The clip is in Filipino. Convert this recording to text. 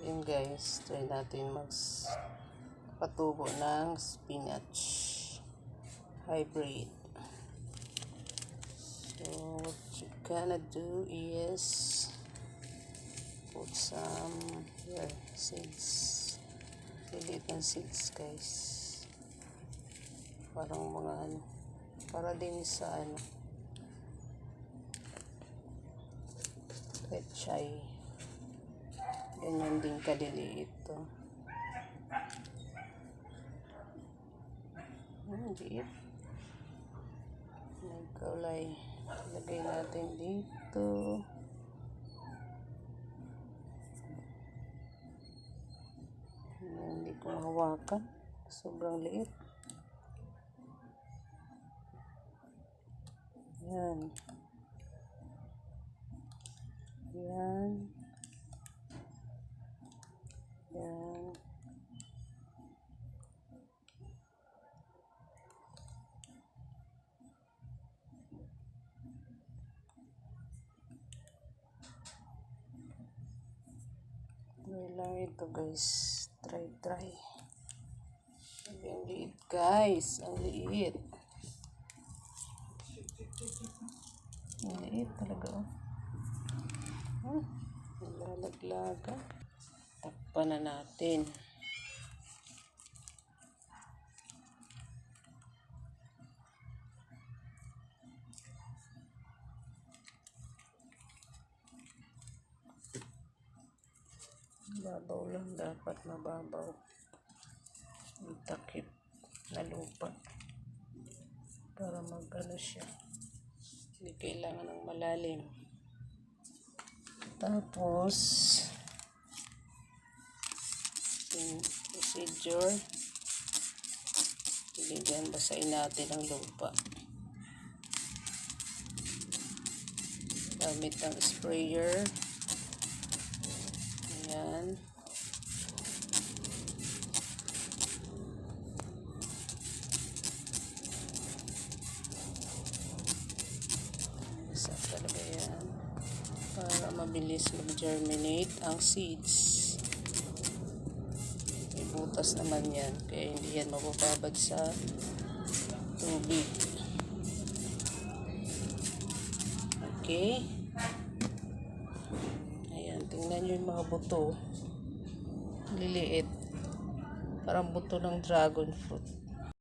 natin guys. Try natin patubo ng spinach hybrid. So what you gonna do is put some here seeds. Lilit ng seeds guys. Parang mga para din sa pechay. Ganyan din kaliliit to. Liit. Nagkaulay. Lagay natin dito. Hindi ko mahawakan. Sobrang liit. Yan. Yan. Yan. Lang ito guys. Try. Ang liit guys. Ang liit. Ang liit talaga. Nalalaglaga. Takpan na natin. Babaw lang, dapat mababaw. Ang takip na lupa para magano siya. Hindi kailangan ng malalim. Tapos yung procedure, basahin natin ang lupa gamit ng sprayer. Ayan. Basa talaga yan para mabilis mag-germinate ang seeds. May butas naman yan kaya hindi yan mabababad sa tubig. Okay. Tingnan nyo yung mga buto. Liliit. Parang buto ng dragon fruit.